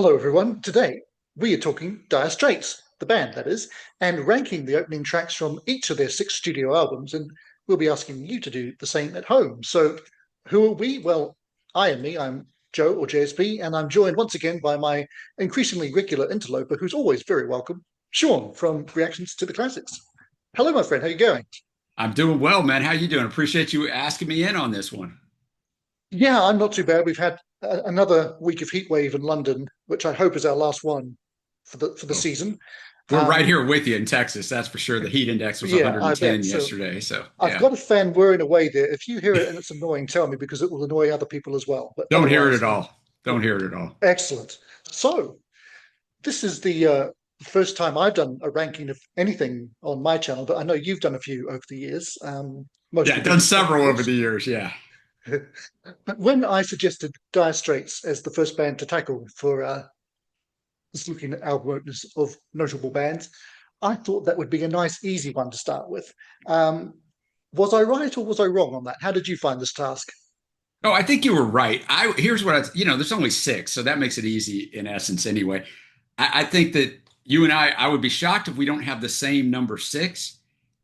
Hello, everyone. Today we are talking Dire Straits, the band that is, and ranking the opening tracks from each of their six studio albums. And we'll be asking you to do the same at home. So, who are we? Well, I am me. I'm Joe or JSP, and I'm joined once again by my increasingly regular interloper, who's always very welcome, Shawn from Reactions to the Classics. Hello, my friend. How you going? I'm doing well, man. How you doing? Appreciate you asking me in on this one. Yeah, I'm not too bad. We've had another week of heat wave in London, which I hope is our last one for the Oh, season. we're right Um, here with you in Texas. That's for sure. The heat index was Yeah, I bet. 110 So yesterday. So I've yeah, got a fan whirring away there. If you hear it and it's annoying, tell me because it will annoy other people as well. But don't hear it otherwise, at all. Don't hear it at all. excellent. So this is the first time I've done a ranking of anything on my channel, but I know you've done a few over the years, Yeah, mostly done different pop, of several over course. the years. Yeah. But when I suggested Dire Straits as the first band to tackle for just looking at album openers of notable bands, I thought that would be a nice, easy one to start with. Um, was I right or was I wrong on that? How did you find this task? Oh, I think you were right. Here's what there's only six, so that makes it easy in essence anyway. I think that you and I would be shocked if we don't have the same number six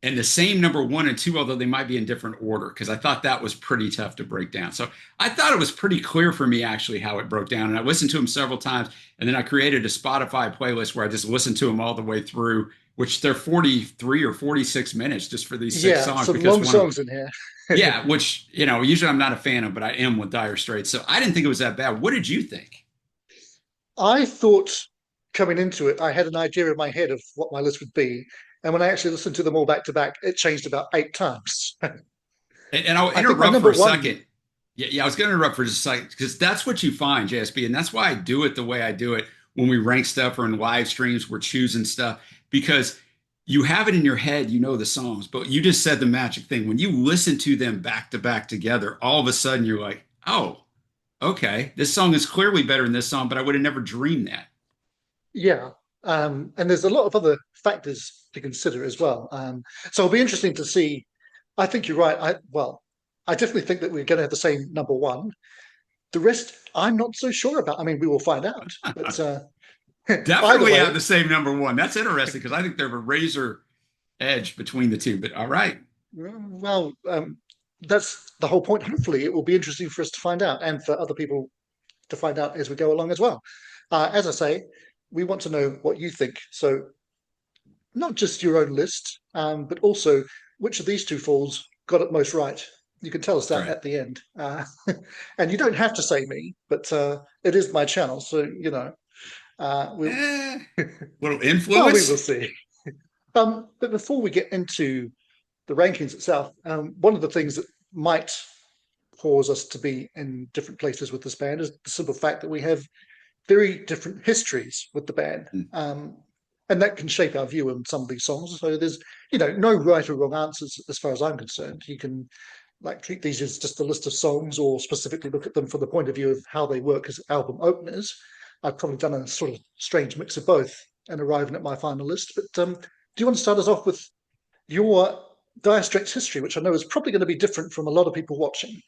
and the same number one and two, although they might be in different order, because I thought that was pretty tough to break down. So I thought it was pretty clear for me actually how it broke down. And I listened to them several times, and then I created a Spotify playlist where I just listened to them all the way through, which they're 43 or 46 minutes just for these six Yeah, songs, some because long one of them, songs in here. yeah, which, usually I'm not a fan of, but I am with Dire Straits. So I didn't think it was that bad. What did you think? I thought coming into it, I had an idea in my head of what my list would be. And when I actually listened to them all back to back, it changed about eight times. And I'll I think my interrupt number for a one, second. Yeah, I was going to interrupt for just a second because that's what you find, JSB, and that's why I do it the way I do it when we rank stuff or in live streams, we're choosing stuff because you have it in your head, you know the songs, but you just said the magic thing. When you listen to them back to back together, all of a sudden you're like, oh, okay, this song is clearly better than this song, but I would have never dreamed that. yeah. And there's a lot of other factors to consider as well. So it'll be interesting to see. I think you're right. I definitely think that we're going to have the same number one. The rest, I'm not so sure about. I mean, we will find out. But either Definitely have way, the same number one. That's interesting because I think there's a razor edge between the two, but all right. well, that's the whole point. Hopefully, it will be interesting for us to find out and for other people to find out as we go along as well. As I say, we want to know what you think. So, not just your own list, but also which of these two falls got it most right. You can tell us That's that right. at the end. And you don't have to say me, but it is my channel. So, we'll, Eh, little well, we will influence. see. But before we get into the rankings itself, one of the things that might cause us to be in different places with this band is the simple fact that we have very different histories with the band. Mm. And that can shape our view on some of these songs. So there's, no right or wrong answers as far as I'm concerned. You can like treat these as just a list of songs or specifically look at them from the point of view of how they work as album openers. I've probably done a sort of strange mix of both and arriving at my final list. But do you want to start us off with your Dire Straits history, which I know is probably going to be different from a lot of people watching?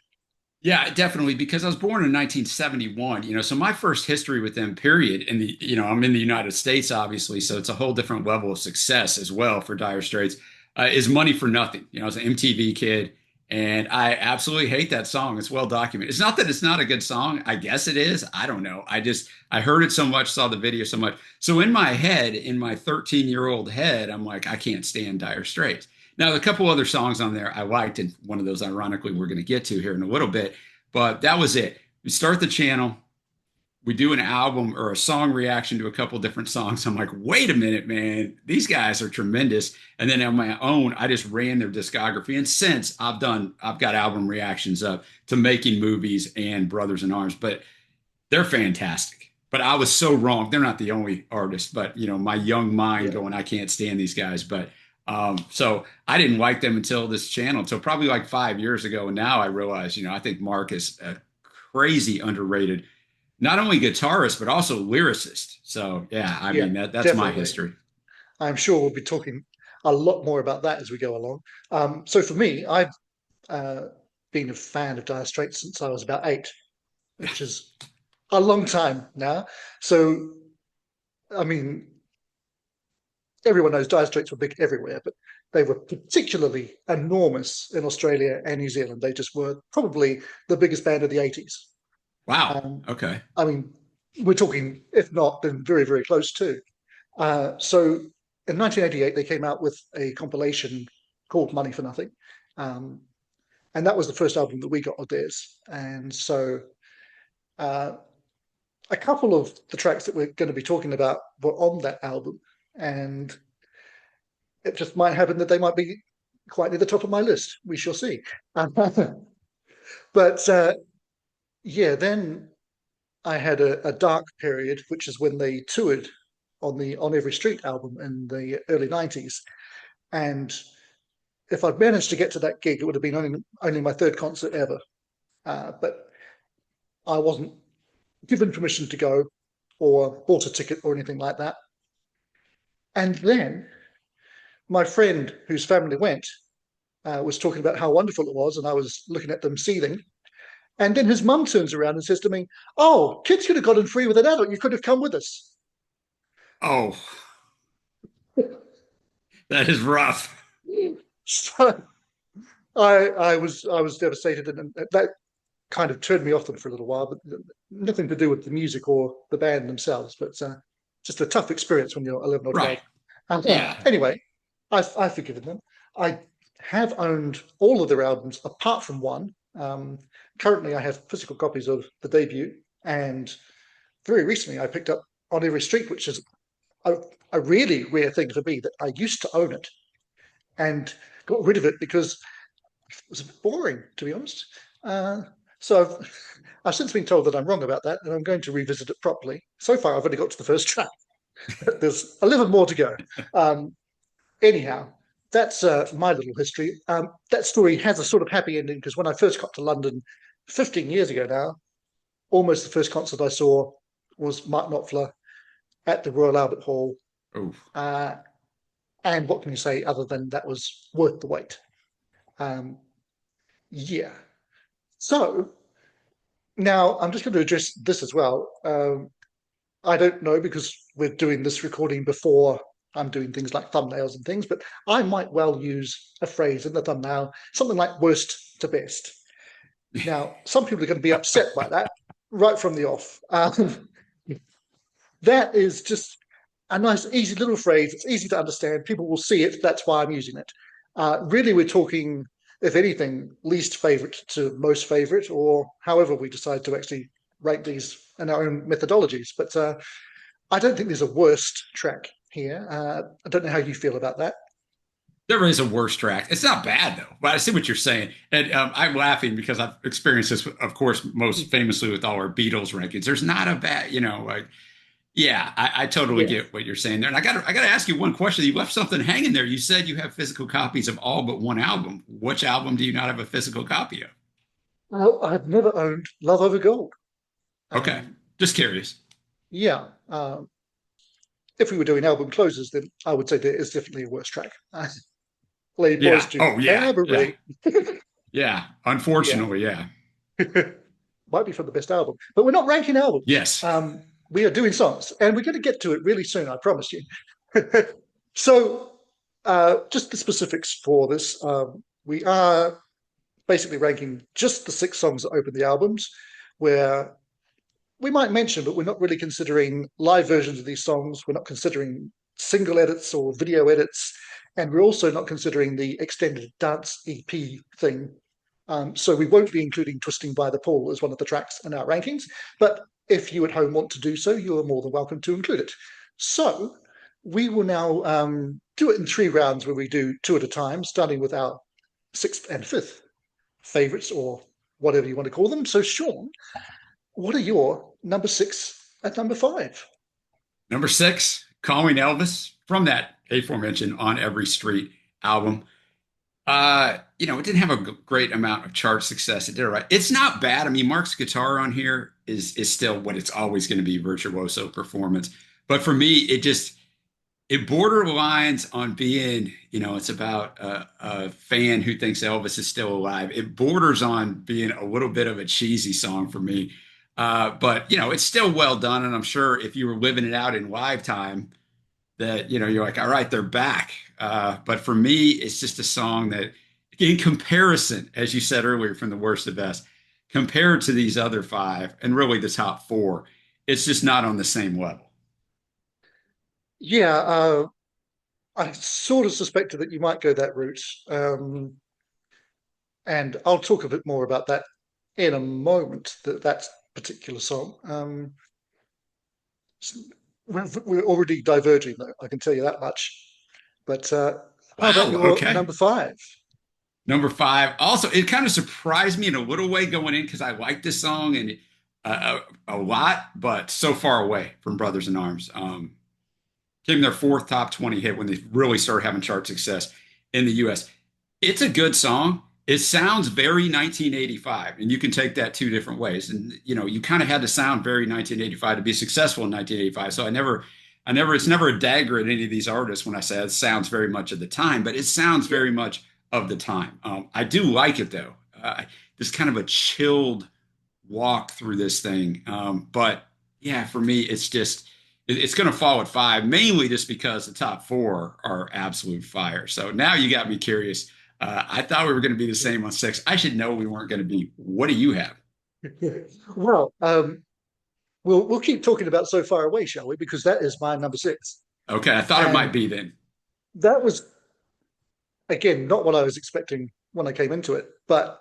Yeah, definitely. Because I was born in 1971, so my first history with them, period, I'm in the United States, obviously, so it's a whole different level of success as well for Dire Straits, is Money for Nothing. I was an MTV kid, and I absolutely hate that song. It's well documented. It's not that it's not a good song. I guess it is. I don't know. I heard it so much, saw the video so much. So in my head, in my 13-year-old head, I'm like, I can't stand Dire Straits. Now, a couple other songs on there I liked, and one of those, ironically, we're going to get to here in a little bit. But that was it. We start the channel, we do an album or a song reaction to a couple different songs. I'm like, wait a minute, man, these guys are tremendous. And then on my own, I just ran their discography. And since I've got album reactions up to Making Movies and Brothers in Arms, but they're fantastic. But I was so wrong. They're not the only artist, but my young mind Yeah. going, I can't stand these guys. But so I didn't like them until this channel, until probably like 5 years ago. And now I realize, I think Mark is a crazy underrated, not only guitarist, but also lyricist. So yeah, I Yeah, mean, that's my definitely. history. I'm sure we'll be talking a lot more about that as we go along. So for me, I've uh, been a fan of Dire Straits since I was about eight, which is a long time now. So, I mean, everyone knows Dire Straits were big everywhere, but they were particularly enormous in Australia and New Zealand. They just were probably the biggest band of the 80s. Wow. Um, Okay. I mean, we're talking, if not, then very, very close too. So in 1988, they came out with a compilation called Money for Nothing. Um, and that was the first album that we got of theirs. And so uh, a couple of the tracks that we're going to be talking about were on that album. And it just might happen that they might be quite near the top of my list. We shall see. But yeah, then I had a dark period, which is when they toured on the On Every Street album in the early 90s. And if I'd managed to get to that gig, it would have been only my third concert ever. But I wasn't given permission to go or bought a ticket or anything like that. And then my friend whose family went was talking about how wonderful it was, and I was looking at them seething. And then his mum turns around and says to me, "Oh, kids could have gotten free with an adult. You could have come with us." Oh, that is rough. So I was devastated, and that kind of turned me off them for a little while. But nothing to do with the music or the band themselves, but just a tough experience when you're 11 or 12. Right. Yeah. Anyway, I've forgiven them. I have owned all of their albums apart from one. Currently, I have physical copies of the debut, and very recently I picked up On Every Street, which is a, a really rare thing for me that I used to own it and got rid of it because it was a bit boring, to be honest. So I've since been told that I'm wrong about that, and I'm going to revisit it properly. So far, I've only got to the first track. There's 11 more to go. Anyhow, that's my little history. That story has a sort of happy ending because when I first got to London 15 years ago now, almost the first concert I saw was Mark Knopfler at the Royal Albert Hall. Oh, Uh, and what can you say other than that was worth the wait? Um, yeah. So now I'm just going to address this as well. I don't know because we're doing this recording before I'm doing things like thumbnails and things, but I might well use a phrase in the thumbnail, something like worst to best. Now, some people are going to be upset by that right from the off. That is just a nice, easy little phrase. It's easy to understand. People will see it. That's why I'm using it. Really, we're talking, if anything, least favorite to most favorite, or however we decide to actually rank these in our own methodologies. But I don't think there's a worst track here. I don't know how you feel about that. there is a worse track. It's not bad though, but I see what you're saying, and I'm laughing because I've experienced this, of course, most famously with all our Beatles rankings. There's not a bad, like, yeah, I totally Yeah. get what you're saying there. And I got to ask you one question. You left something hanging there. You said you have physical copies of all but one album. Which album do you not have a physical copy of? I've never owned Love Over Gold. Okay, Um, just curious. yeah. If we were doing album closes, then I would say there is definitely a worse track. Play Boys Yeah. to Oh, yeah. Yeah. Cabaret. Yeah. Yeah. Unfortunately, yeah. Might be from the best album, but we're not ranking albums. Yes. We are doing songs, and we're going to get to it really soon, I promise you. So, just the specifics for this. We are basically ranking just the 6 songs that open the albums, where we might mention, but we're not really considering live versions of these songs. We're not considering single edits or video edits, and we're also not considering the extended dance EP thing. So we won't be including Twisting by the Pool as one of the tracks in our rankings, but if you at home want to do so, you are more than welcome to include it. So we will now do it in 3 rounds where we do 2 at a time, starting with our 6th and 5th favorites or whatever you want to call them. So Shawn, what are your number 6 and number 5? Number 6, Calling Elvis from that aforementioned On Every Street album. It didn't have a great amount of chart success. It did all right. It's not bad. I mean, Mark's guitar on here is still what it's always going to be, virtuoso performance. But for me, it borderlines on being, it's about a fan who thinks Elvis is still alive. It borders on being a little bit of a cheesy song for me. But it's still well done, and I'm sure if you were living it out in live time, that you're like, all right, they're back. But for me, it's just a song that, in comparison, as you said earlier, from the worst to best, compared to these other five, and really the top four, it's just not on the same level. Yeah, I sort of suspected that you might go that route. And I'll talk a bit more about that in a moment, that particular song. We're already diverging, though, I can tell you that much. But how about Wow. your Okay. number five? Number five. Also, it kind of surprised me in a little way going in because I like this song and a lot, but so far away from Brothers in Arms. Came their fourth top 20 hit when they really started having chart success in the US. It's a good song. It sounds very 1985, and you can take that two different ways. And you kind of had to sound very 1985 to be successful in 1985. So it's never a dagger at any of these artists when I say it sounds very much of the time, but it sounds Yeah, very much of the time. I do like it though. This kind of a chilled walk through this thing. But yeah, for me, it's going to fall at five, mainly just because the top four are absolute fire. So now you got me curious. I thought we were going to be the same on six. I should know we weren't going to be. What do you have? well, we'll keep talking about So Far Away, shall we? Because that is my number six, Okay, I thought it might and be then. that was again not what I was expecting when I came into it. But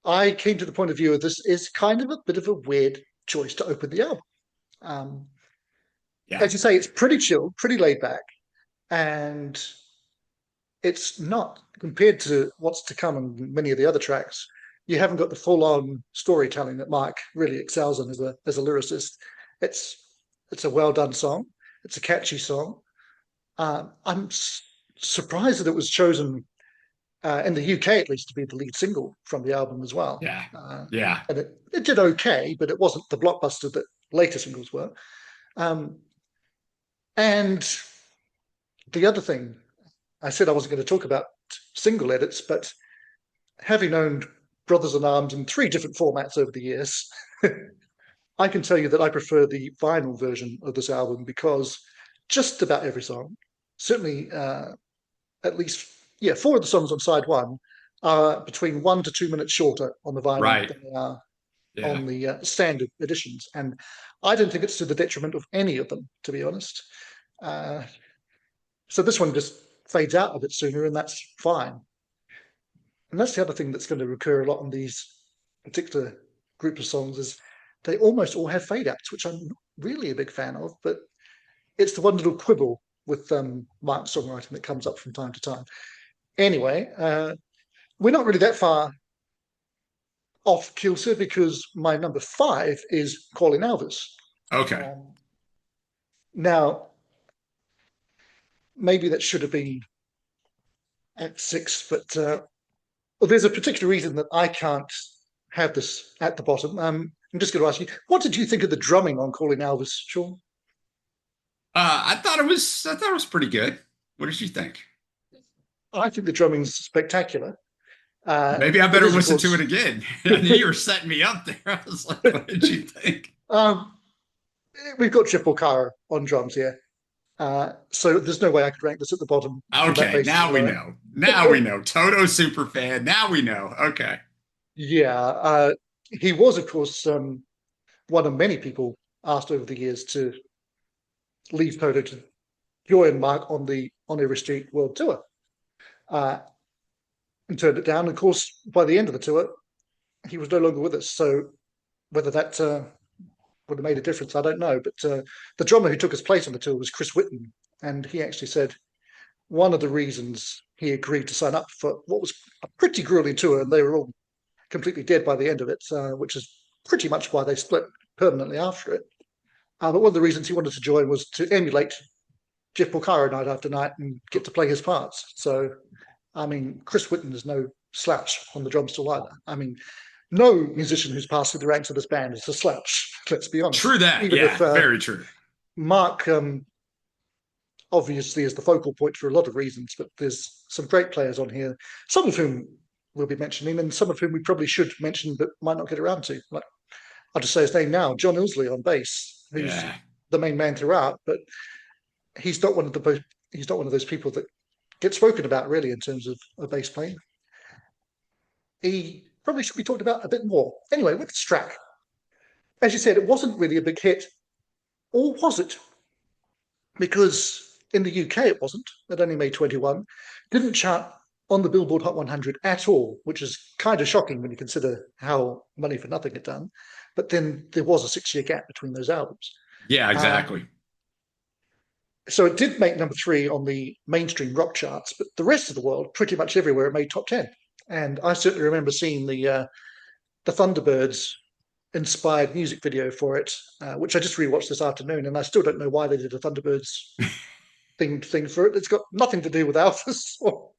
I came to the point of view of this is kind of a bit of a weird choice to open the album. Um, Yeah, as you say, it's pretty chill, pretty laid back, and it's not compared to what's to come on many of the other tracks. You haven't got the full-on storytelling that Mike really excels in as a lyricist. It's it's a well done song. It's a catchy song. I'm surprised that it was chosen in the UK at least to be the lead single from the album as well. yeah, Uh, yeah. and it did okay, but it wasn't the blockbuster that later singles were. Um, and the other thing, I said I wasn't going to talk about single edits, but having owned Brothers in Arms in three different formats over the years, I can tell you that I prefer the vinyl version of this album because just about every song, certainly at least, yeah, four of the songs on side one are between 1 to 2 minutes shorter on the vinyl Right. than they are Yeah. on the standard editions. And I don't think it's to the detriment of any of them, to be honest. Uh, so this one just fades out a bit sooner, and that's fine. And that's the other thing that's going to recur a lot in these particular group of songs is they almost all have fade outs, which I'm not really a big fan of, but it's the one little quibble with Mark's songwriting that comes up from time to time. Anyway, we're not really that far off kilter because my number five is Calling Elvis. Okay. Um, now, maybe that should have been at six, but well, there's a particular reason that I can't have this at the bottom. I'm just going to ask you, what did you think of the drumming on Calling Elvis, Shawn? I thought it was pretty good. What did you think? I think the drumming's spectacular. Maybe I It better is, of listen to course. it again. I knew you were setting me up there. I was like, what did you think? um, we've got Triple Cara on drums here. So there's no way I could rank this at the bottom on that Okay, basis now we alone. know. Now we know. Toto super fan. Now we know. Okay. Yeah, he was, of course, one of many people asked over the years to leave Toto to join Mark on the On Every Street World Tour, uh, and turned it down. Of course, by the end of the tour, he was no longer with us. So whether that would have made a difference, I don't know. But the drummer who took his place on the tour was Chris Whitten, and he actually said one of the reasons he agreed to sign up for what was a pretty grueling tour, and they were all completely dead by the end of it, which is pretty much why they split permanently after it. But one of the reasons he wanted to join was to emulate Jeff Porcaro night after night and get to play his parts. So, I mean, Chris Whitten is no slouch on the drum still either. I mean, no musician who's passed through the ranks of this band is a slouch. Let's be honest. True that. Even if Yeah, very true. Mark obviously is the focal point for a lot of reasons, but there's some great players on here, some of whom we'll be mentioning, and some of whom we probably should mention but might not get around to, like I'll just say his name now, John Illsley on bass, who's Yeah. the main man throughout, but he's not one of the he's not one of those people that get spoken about really in terms of a bass playing. He probably should be talked about a bit more. Anyway, with this track, as you said, it wasn't really a big hit, or was it? Because in the UK it wasn't. It only made 21. Didn't chart on the Billboard Hot 100 at all, which is kind of shocking when you consider how Money for Nothing had done. But then there was a 6-year gap between those albums. Yeah, exactly. So it did make number 3 on the mainstream rock charts, but the rest of the world, pretty much everywhere, it made top 10. And I certainly remember seeing the Thunderbirds inspired music video for it, which I just rewatched this afternoon, and I still don't know why they did a Thunderbirds themed thing for it. It's got nothing to do with Elvis or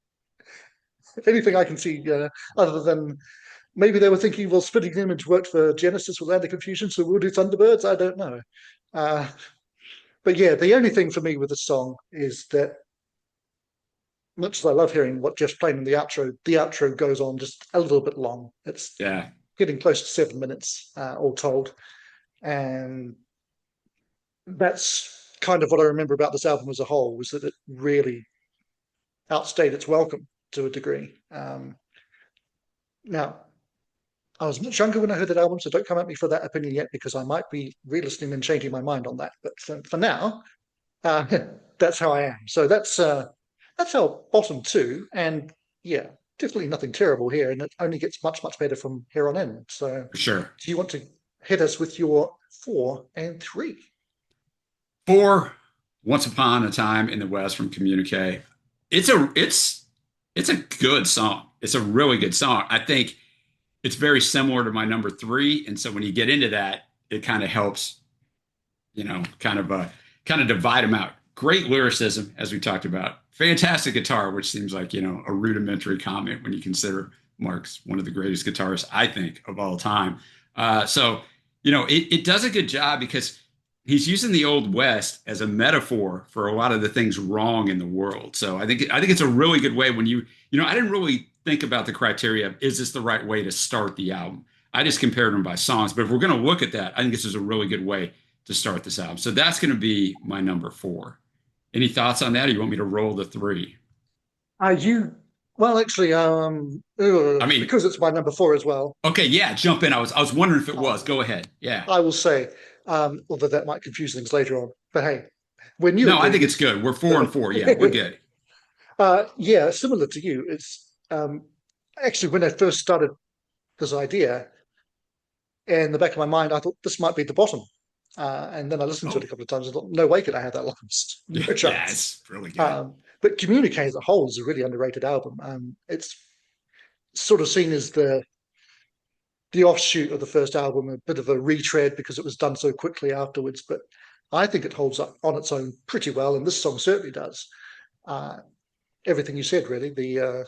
anything I can see, other than maybe they were thinking, well, Spitting Image worked for Genesis with Land of Confusion, so we'll do Thunderbirds. I don't know. But yeah, the only thing for me with the song is that much as I love hearing what Jeff's playing in the outro goes on just a little bit long. It's Yeah. getting close to 7 minutes, all told. And that's kind of what I remember about this album as a whole, was that it really outstayed its welcome to a degree. Now, I was much younger when I heard that album, so don't come at me for that opinion yet, because I might be re-listening and changing my mind on that. But for now, that's how I am. So that's our bottom 2, and yeah, definitely nothing terrible here, and it only gets much better from here on in. So, For sure. do you want to hit us with your 4 and 3? 4, Once Upon a Time in the West from Communiqué. It's a good song. It's a really good song. I think it's very similar to my number 3, and so when you get into that, it kind of helps, kind of divide them out. Great lyricism, as we talked about. Fantastic guitar, which seems like, a rudimentary comment when you consider Mark's one of the greatest guitarists, I think, of all time. It does a good job because he's using the Old West as a metaphor for a lot of the things wrong in the world. So I think it's a really good way when I didn't really think about the criteria of, is this the right way to start the album? I just compared them by songs. But if we're going to look at that, I think this is a really good way to start this album. So that's going to be my number 4. Any thoughts on that, or you want me to roll the 3? Well, actually, because it's my number 4 as well. Okay, yeah, jump in. I was wondering if it was. Go ahead. Yeah. I will say, although that might confuse things later on. But hey, when you No, I think it's good. We're 4 and 4. Yeah, we're good. Yeah, similar to you. It's actually when I first started this idea, in the back of my mind, I thought this might be the bottom. And then I listened to it a couple of times and thought, no way could I have that last. No chance. Yeah, it's really good. But Communiqué as a whole is a really underrated album. It's sort of seen as the offshoot of the first album, a bit of a retread because it was done so quickly afterwards. But I think it holds up on its own pretty well, and this song certainly does. Everything you said, really, the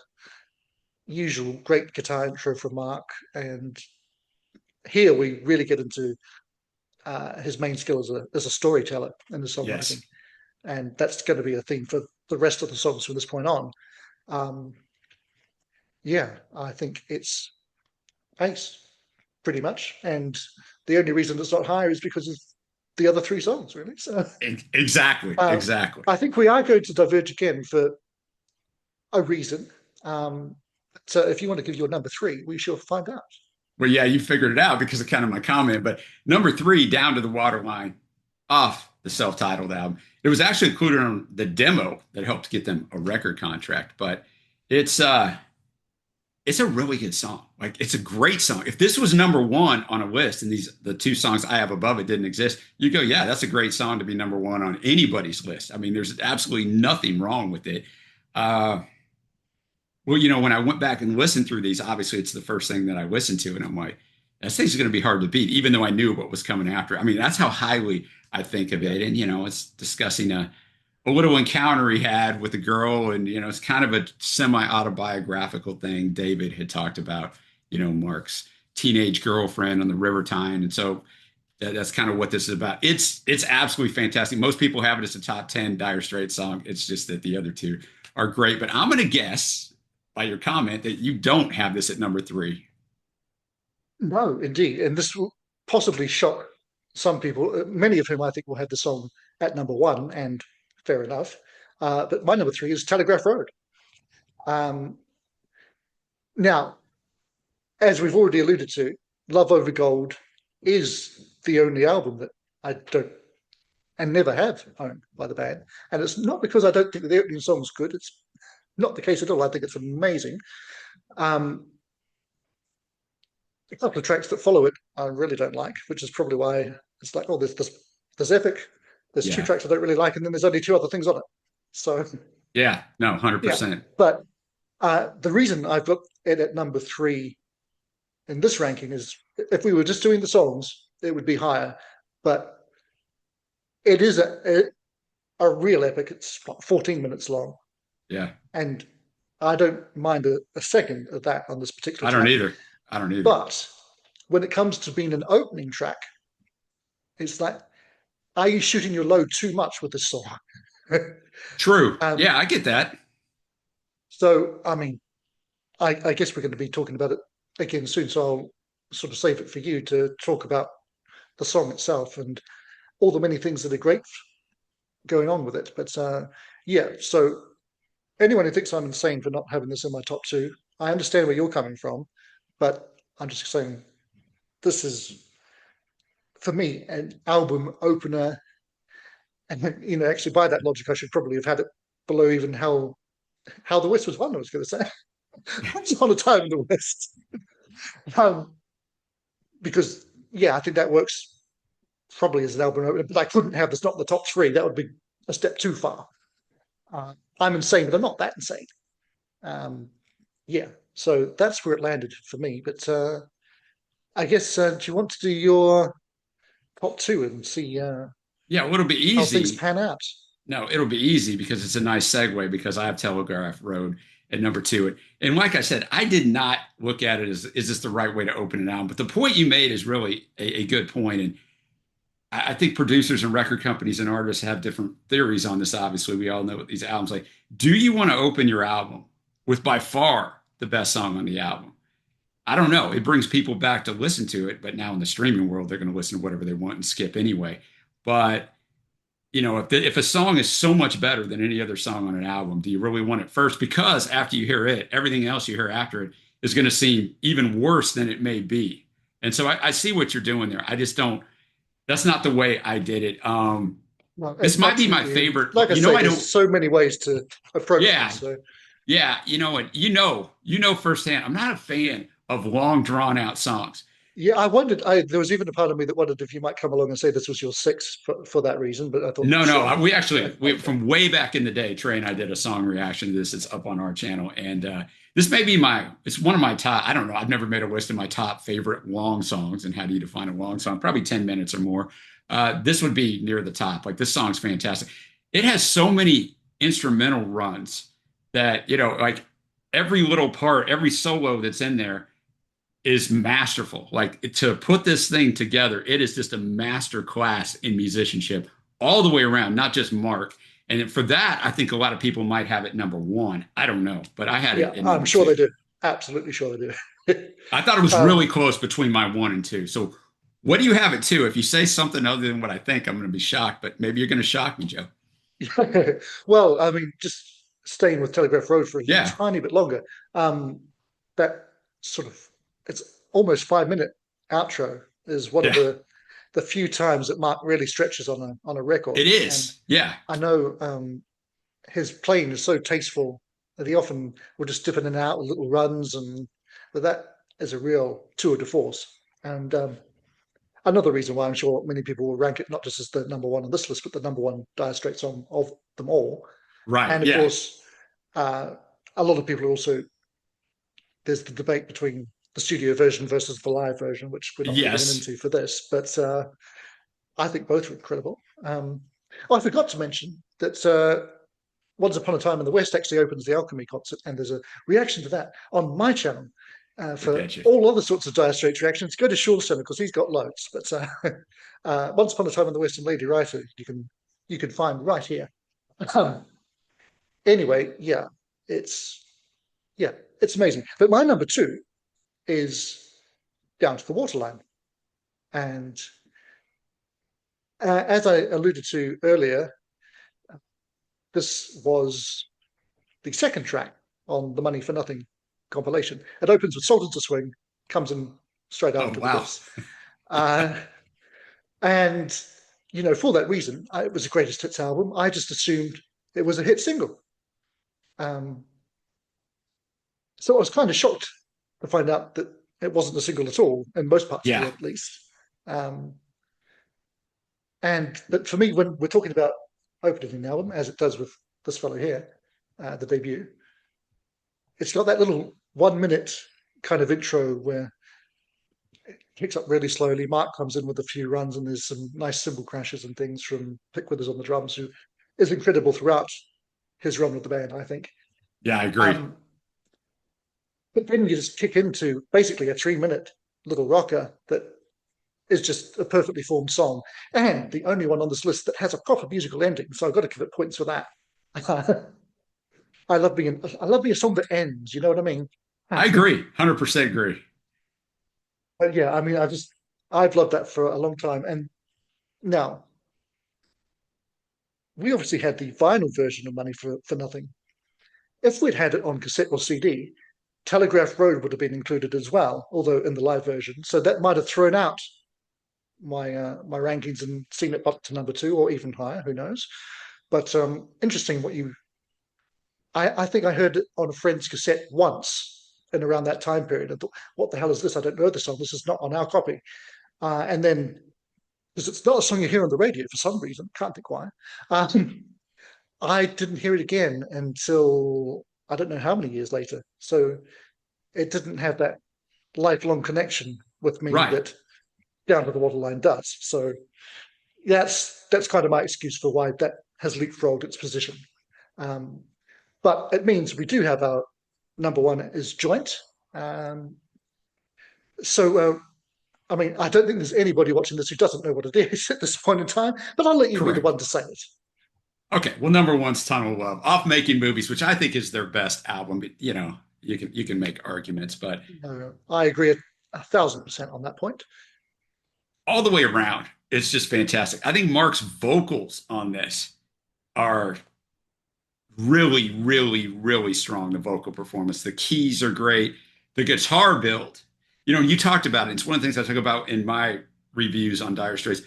usual great guitar intro from Mark, and here we really get into his main skill as a storyteller in the songwriting. Yes. And that's going to be a theme for the rest of the songs from this point on. Yeah, I think it's ace, pretty much. And the only reason it's not higher is because of the other 3 songs, really. So exactly. I think we are going to diverge again for a reason. So if you want to give your number 3, we shall find out. Well, yeah, you figured it out because of kind of my comment. But number 3, Down to the Waterline, off the self-titled album. It was actually included on the demo that helped get them a record contract. But it's a really good song. Like, it's a great song. If this was number 1 on a list and the 2 songs I have above it didn't exist, you go, yeah, that's a great song to be number 1 on anybody's list. I mean, there's absolutely nothing wrong with it. Well, when I went back and listened through these, obviously it's the first thing that I listened to, and I'm like, that thing's going to be hard to beat, even though I knew what was coming after. I mean, that's how highly I think of it. And, it's discussing a little encounter he had with a girl, and, it's kind of a semi-autobiographical thing David had talked about, Mark's teenage girlfriend on the River Tyne. And so that's kind of what this is about. It's absolutely fantastic. Most people have it as a top 10 Dire Straits song. It's just that the other 2 are great. But I'm going to guess, by your comment, that you don't have this at number 3. No, indeed. And this possibly shock some people, many of whom I think will have the song at number one, and fair enough. But my number three is Telegraph Road. Um, Now, as we've already alluded to, Love Over Gold is the only album that I don't and never have owned by the band. And it's not because I don't think the opening song's good. It's not the case at all. I think it's amazing. Um, a couple of tracks that follow it I really don't like, which is probably why it's like, oh, there's Epic, there's two Yeah. tracks I don't really like, and then there's only two other things on it. So Yeah. No, yeah. 100%. But the reason I've got it at number three in this ranking is if we were just doing the songs, it would be higher. But it is a real epic. It's 14 minutes long. Yeah. And I don't mind a second of that on this particular I don't track. either. I don't either. But when it comes to being an opening track, it's like, are you shooting your load too much with this song? True. um, Yeah, I get that. so, I mean, I guess we're going to be talking about it again soon. So I'll sort of save it for you to talk about the song itself and all the many things that are great going on with it. But yeah, so anyone who thinks I'm insane for not having this in my top two, I understand where you're coming from, but I'm just saying this is for me an album opener. And you know, actually, by that logic, I should probably have had it below even how the West was won. I was going to say, once upon a time in the West, um, because yeah, I think that works probably as an album opener. But I couldn't have this not in the top three. That would be a step too far. I'm insane, but I'm not that insane. Um, yeah, so that's where it landed for me. But I guess do you want to do your top two and see Yeah, well, it'll be how things easy. pan out? No, it'll be easy because it's a nice segue because I have Telegraph Road at number two. And like I said, I did not look at it as is this the right way to open an album? But the point you made is really a good point. And I think producers and record companies and artists have different theories on this. Obviously, we all know what these albums like. Do you want to open your album with by far the best song on the album? I don't know. It brings people back to listen to it, but now in the streaming world, they're going to listen to whatever they want and skip anyway. But if a song is so much better than any other song on an album, do you really want it first? Because after you hear it, everything else you hear after it is going to seem even worse than it may be. And so I see what you're doing there. I just don't. That's not the way I did it. Well, This might be my favorite. Like I You know, say, I don't. there's so many ways to approach Yeah, it. So yeah. You know what? You know firsthand. I'm not a fan of long, drawn out songs. yeah, I wondered. There was even a part of me that wondered if you might come along and say this was your sixth for that reason. But I thought, No, no. sure, We actually, okay. from way back in the day, Trey and I did a song reaction to this. It's up on our channel. And this may be it's one of my top, I don't know. I've never made a list of my top favorite long songs. And how do you define a long song? Probably 10 minutes or more. This would be near the top. Like this song's fantastic. It has so many instrumental runs that, like every little part, every solo that's in there is masterful. Like to put this thing together, it is just a master class in musicianship all the way around, not just Mark. And for that, I think a lot of people might have it number one. I don't know, but I had Yeah, it at I'm number sure two. they do. Absolutely sure they do. I thought it was um, really close between my one and two. So what do you have it to? If you say something other than what I think, I'm going to be shocked, but maybe you're going to shock me, Joe. well, I mean, just staying with Telegraph Road for a Yeah. tiny bit longer. Um, that sort of it's almost 5 minute outro is one of Yeah. the few times that Mark really stretches on a record. It And is. Yeah. I know his playing is so tasteful that he often will just dip in and out with little runs, and but that is a real tour de force. And another reason why I'm sure many people will rank it not just as the number one on this list, but the number one Dire Straits song of them all. Right. And of Yeah. course, uh, a lot of people are also there's the debate between the studio version versus the live version, which we're not really getting Yes. into for this, but I think both are incredible. I forgot to mention that Once Upon a Time in the West actually opens the Alchemy concert, and there's a reaction to that on my channel. Look For at you. all other sorts of Dire Straits reactions, go to Sean's channel because he's got loads. But Once Upon a Time in the West and Lady Writer, you can find right here. Um, anyway, it's yeah, it's amazing. But my number two is Down to the Waterline. And as I alluded to earlier, this was the second track on the Money for Nothing compilation. It opens with Sultans of Swing, comes in straight Oh, after with wow. this. Uh, and, for that reason, it was a greatest hits album. I just assumed it was a hit single. Um, so I was kind of shocked to find out that it wasn't a single at all, in most parts of the Yeah. world at least. Um, but for me, when we're talking about opening the album, as it does with this fellow here, the debut, it's got that little 1 minute kind of intro where it kicks up really slowly. Mark comes in with a few runs, and there's some nice cymbal crashes and things from Pick Withers on the drums, who is incredible throughout his run with the band, I think. Yeah, I agree. Um, but then you just kick into basically a 3 minute little rocker that is just a perfectly formed song, and the only one on this list that has a proper musical ending. So I've got to give it points for that. I love being a song that ends. You know what I mean? I agree. 100% agree. But yeah, I mean, I've loved that for a long time. And now we obviously had the vinyl version of Money for Nothing. If we'd had it on cassette or CD, Telegraph Road would have been included as well, although in the live version. So that might have thrown out my rankings and seen it up to number two or even higher. Who knows? But interesting what you. I think I heard it on a friend's cassette once and around that time period. I thought, what the hell is this? I don't know this song. This is not on our copy. And then, because it's not a song you hear on the radio for some reason, can't think why. I didn't hear it again until I don't know how many years later. So it didn't have that lifelong connection with me Right. that Down to the Waterline does. So that's kind of my excuse for why that has leapfrogged its position. Um, but it means we do have our number one is Joint. So I mean, I don't think there's anybody watching this who doesn't know what it is at this point in time, but I'll let you be the Correct. one to say it. Okay. Well, number one's Tunnel of Love, off Making Movies, which I think is their best album. But, you can make arguments, but I agree 1,000% on that point. all the way around, it's just fantastic. I think Mark's vocals on this are really, really, really strong. The vocal performance, the keys are great. The guitar build, you talked about it. It's one of the things I talk about in my reviews on Dire Straits.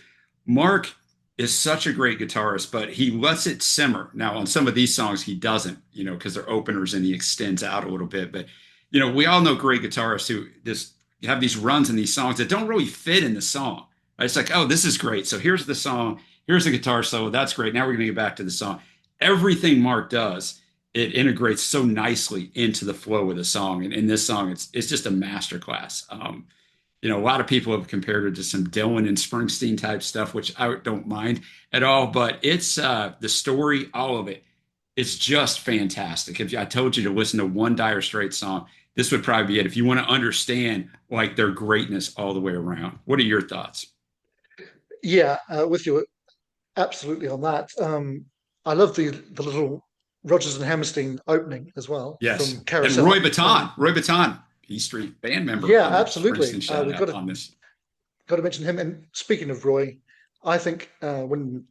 Mark is such a great guitarist, but he lets it simmer. Now, on some of these songs, he doesn't, because they're openers and he extends out a little bit. But, we all know great guitarists who just have these runs in these songs that don't really fit in the song. It's like, oh, this is great. So here's the song. Here's the guitar solo. That's great. Now we're going to get back to the song. Everything Mark does, it integrates so nicely into the flow of the song. And in this song, it's just a masterclass. A lot of people have compared it to some Dylan and Springsteen type stuff, which I don't mind at all. But it's the story, all of it. It's just fantastic. If I told you to listen to one Dire Straits song, this would probably be it. If you want to understand like their greatness all the way around, what are your thoughts? Yeah, with you absolutely on that. I love the little Rodgers and Hammerstein opening as well Yes, from and Roy Carousel. Baton, E Street band member, Yeah, absolutely. Springsteen shout We've out on this. got to mention him. And speaking of Roy, I think when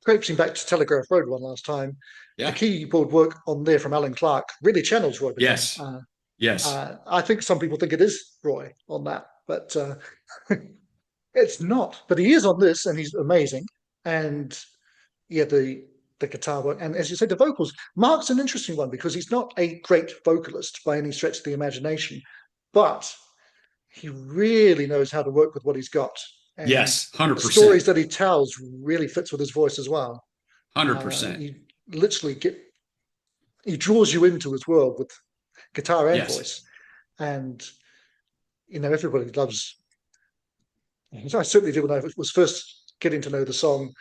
traipsing back to Telegraph Road one last time, the Yeah. keyboard work on there from Alan Clark really channels Roy Baton. Yes. Yes. I think some people think it is Roy on that, but it's not. But he is on this, and he's amazing. And yeah, the guitar work, and as you said, the vocals. Mark's an interesting one because he's not a great vocalist by any stretch of the imagination, but he really knows how to work with what he's got, and Yes. the 100%. stories that he tells really fits with his voice as well. 100%. You literally get he draws you into his world with guitar and Yes. voice, and everybody loves. I certainly did when I was first getting to know the song.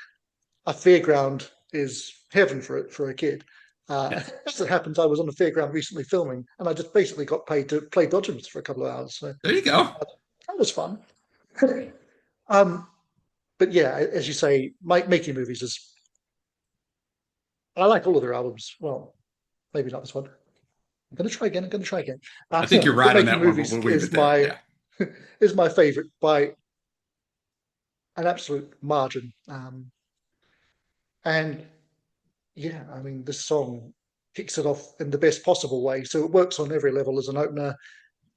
A fairground is heaven for a kid. Yeah. As it happens, I was on a fairground recently filming, and I just basically got paid to play dodgems for a couple of hours. So There you go. that was fun. um, but yeah, as you say, making movies is. I like all of their albums. Well, maybe not this one. I'm going to try again. I think you're But right on making that one, but movies we'll leave is it there. my Yeah. is my favorite by an absolute margin. And yeah, I mean, this song kicks it off in the best possible way. So it works on every level as an opener,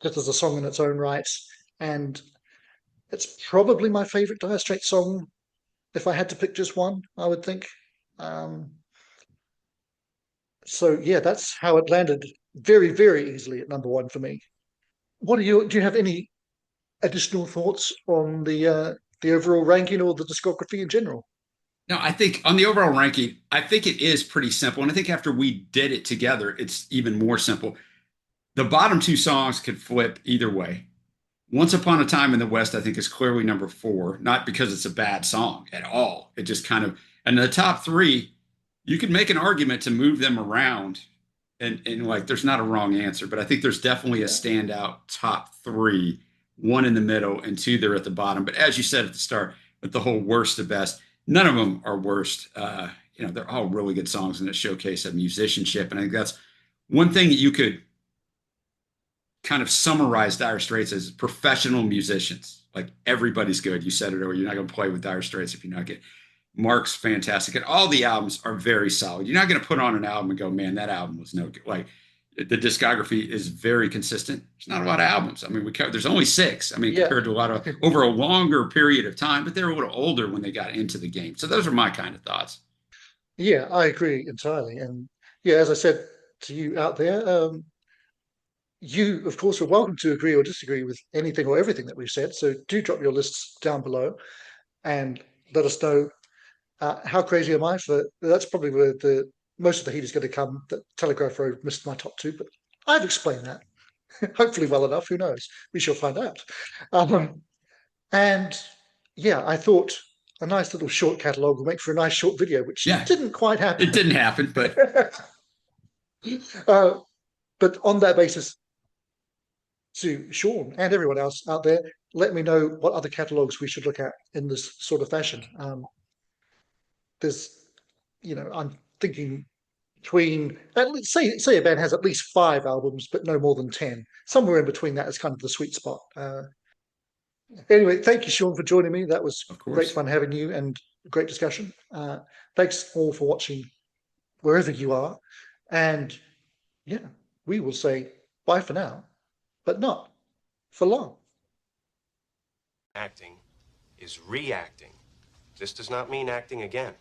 just as a song in its own right. And it's probably my favorite Dire Straits song. If I had to pick just one, I would think. Um, so yeah, that's how it landed very, very easily at number one for me. Do you have any additional thoughts on the overall ranking or the discography in general? No, I think on the overall ranking, I think it is pretty simple. And I think after we did it together, it's even more simple. The bottom two songs could flip either way. Once Upon a Time in the West, I think, is clearly number four, not because it's a bad song at all. It just kind of, and the top three, you could make an argument to move them around. And like, there's not a wrong answer, but I think there's definitely a Yeah, standout top three, one in the middle and two there at the bottom. But as you said at the start, with the whole worst to best, none of them are worst. They're all really good songs in the showcase of musicianship. And I think that's one thing that you could kind of summarize Dire Straits as professional musicians. Like everybody's good. You said it, or you're not going to play with Dire Straits if you're not good. Mark's fantastic, and all the albums are very solid. You're not going to put on an album and go, "Man, that album was no good." Like the discography is very consistent. There's not a lot of albums. I mean, there's only six. I mean, yeah, compared to a lot of over a longer period of time, but they were a little older when they got into the game. So those are my kind of thoughts. yeah. I agree entirely. And yeah, as I said to you out there, you of course are welcome to agree or disagree with anything or everything that we've said. So do drop your lists down below and let us know. How crazy am I for that's probably where the most of the heat is going to come. That Telegraph Road missed my top two, but I've explained that hopefully well enough. Who knows? We shall find out. Um, and yeah, I thought a nice little short catalogue will make for a nice short video, which Yeah, didn't quite it happen. didn't happen, but uh, but on that basis, to Shawn and everyone else out there, let me know what other catalogues we should look at in this sort of fashion. There's, I'm thinking between at least say a band has at least 5 albums, but no more than 10. Somewhere in between that is kind of the sweet spot. Anyway, thank you, Shawn, for joining me. That was of great course, fun having you and great discussion. Thanks all for watching wherever you are. And yeah, we will say bye for now, but not for long. Acting is reacting. This does not mean acting again.